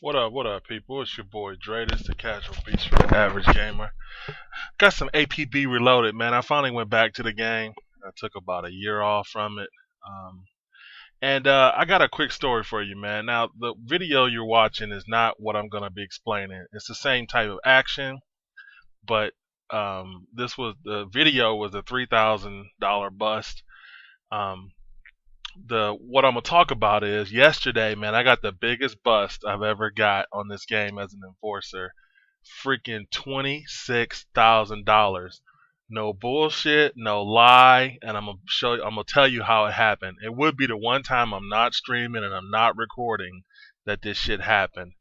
What up, people? It's your boy Dre. This is the Casual Beats for the Average Gamer. Got some APB Reloaded, man. I finally went back to the game. I took about a year off from it. And I got a quick story for you, man. Now, the video you're watching is not what I'm going to be explaining. It's the same type of action, but the video was a $3,000 bust. Um, what I'm gonna talk about is yesterday, man. I got the biggest bust I've ever got on this game as an enforcer. Freaking $26,000. No bullshit, no lie, and I'm gonna show you. I'm gonna tell you how it happened. It would be the one time I'm not streaming and I'm not recording that this shit happened.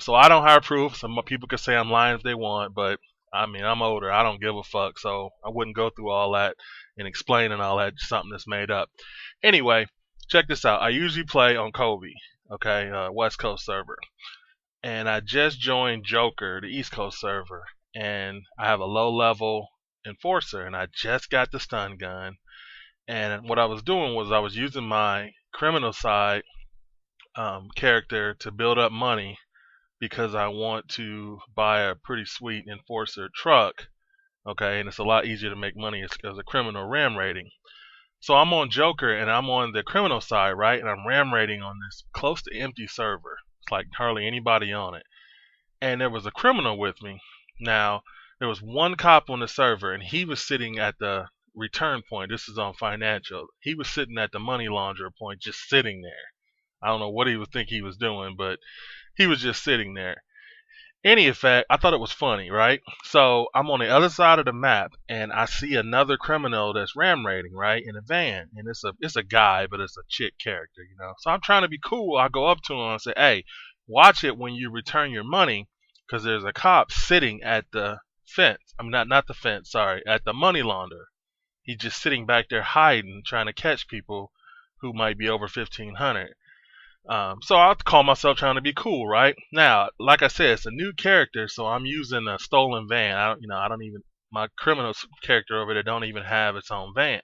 So I don't have proof. Some people could say I'm lying if they want, but I mean I'm older. I don't give a fuck. So I wouldn't go through all that and explaining all that. Something that's made up. Anyway, check this out. I usually play on Kobe, okay, West Coast server. And I just joined Joker, the East Coast server. And I have a low level enforcer. And I just got the stun gun. And what I was doing was I was using my criminal side character to build up money because I want to buy a pretty sweet enforcer truck. Okay, and it's a lot easier to make money as a criminal ram rating. So I'm on Joker and I'm on the criminal side, right? And I'm ram raiding on this close to empty server. It's like hardly anybody on it. And there was a criminal with me. Now, there was one cop on the server and he was sitting at the return point. This is on financial. He was sitting at the money launderer point, just sitting there. I don't know what he would think he was doing, but he was just sitting there. Any effect, I thought it was funny, right? So I'm on the other side of the map and I see another criminal that's ram raiding, right, in a van. And it's a guy, but it's a chick character, you know. So I'm trying to be cool. I go up to him and say, hey, watch it when you return your money, because there's a cop sitting at the fence. I'm not the fence, sorry, at the money launderer. He's just sitting back there hiding, trying to catch people who might be over 1,500. So I'll call myself trying to be cool, right? Now, like I said, it's a new character, so I'm using a stolen van. My criminal character over there don't even have its own van.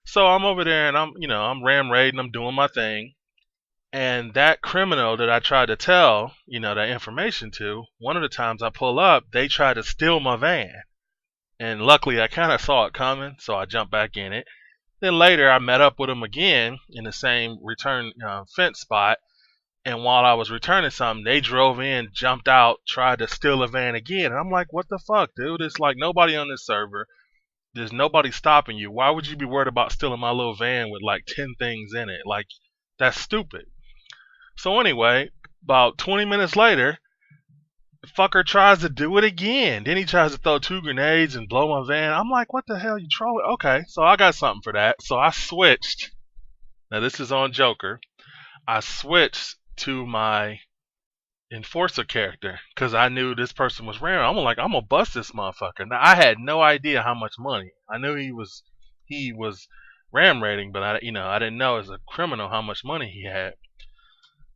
So I'm over there and I'm ram raiding, I'm doing my thing. And that criminal that I tried to tell, that information to, one of the times I pull up, they tried to steal my van. And luckily I kind of saw it coming, so I jumped back in it. Then later I met up with him again in the same return fence spot, and while I was returning something, they drove in, jumped out, tried to steal a van again. And I'm like, what the fuck, dude? It's like nobody on this server. There's nobody stopping you. Why would you be worried about stealing my little van with like 10 things in it? Like, that's stupid. So anyway, about 20 minutes later, the fucker tries to do it again. Then he tries to throw 2 grenades and blow my van. I'm like, what the hell, you trolling? Okay, so I got something for that. So I switched. Now this is on Joker. I switched to my enforcer character because I knew this person was rare. I'm like, I'm gonna bust this motherfucker. Now I had no idea how much money. I knew he was ram raiding, but I didn't know as a criminal how much money he had.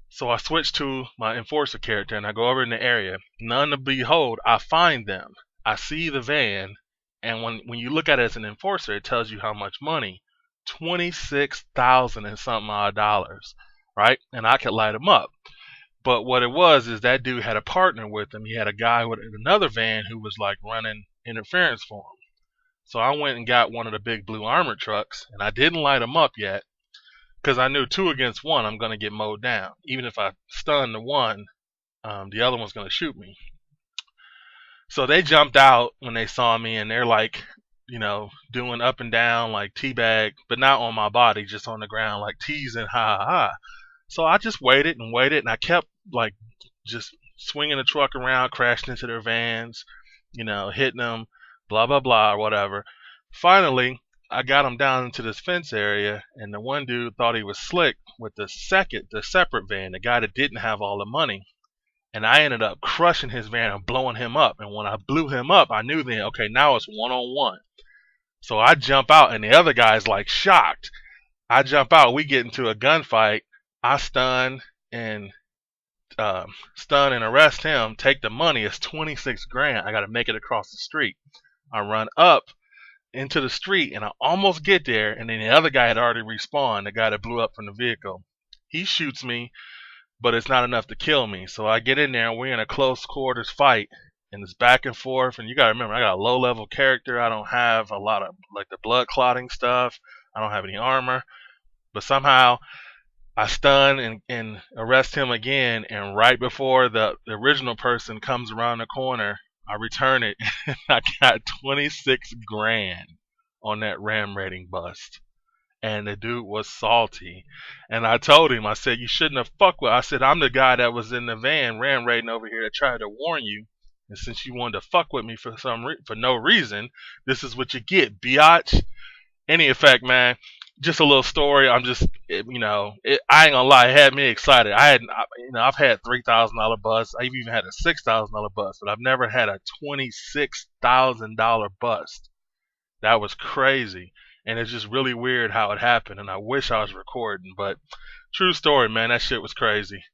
So I switched to my enforcer character and I go over in the area. None to behold, I find them. I see the van, and when you look at it as an enforcer, it tells you how much money. 26,000 and something odd dollars, right? And I could light them up. But what it was is that dude had a partner with him. He had a guy with another van who was like running interference for him. So I went and got one of the big blue armored trucks, and I didn't light them up yet, because I knew 2 against 1, I'm going to get mowed down. Even if I stun the one, the other one's going to shoot me. So they jumped out when they saw me, and they're like, doing up and down like teabag, but not on my body, just on the ground, like teasing, ha ha ha. So I just waited, and I kept like just swinging the truck around, crashing into their vans, hitting them, blah, blah, blah, or whatever. Finally, I got him down into this fence area, and the one dude thought he was slick with the separate van, the guy that didn't have all the money. And I ended up crushing his van and blowing him up. And when I blew him up, I knew then, okay, now it's one-on-one. So I jump out, and the other guy's like shocked. I jump out, we get into a gunfight. I stun and arrest him, take the money. It's 26 grand. I got to make it across the street. I run up into the street and I almost get there, and then the other guy had already respawned, the guy that blew up from the vehicle. He shoots me. but it's not enough to kill me. So I get in there and we're in a close quarters fight, and it's back and forth. And you gotta remember, I got a low level character. I don't have a lot of like the blood clotting stuff. I don't have any armor, but somehow I stun and arrest him again. And right before the original person comes around the corner, I return it. And I got 26 grand on that RAM rating bust. And the dude was salty. And I told him, I said, you shouldn't have fucked with. I said, I'm the guy that was in the van ram raiding over here that tried to warn you. And since you wanted to fuck with me for for no reason, this is what you get, biatch. Any effect, man. Just a little story. I'm just, I ain't gonna lie, it had me excited. I've had $3,000 bust. I've even had a $6,000 bust, but I've never had a $26,000 bust. That was crazy. And it's just really weird how it happened. And I wish I was recording, but true story, man. That shit was crazy.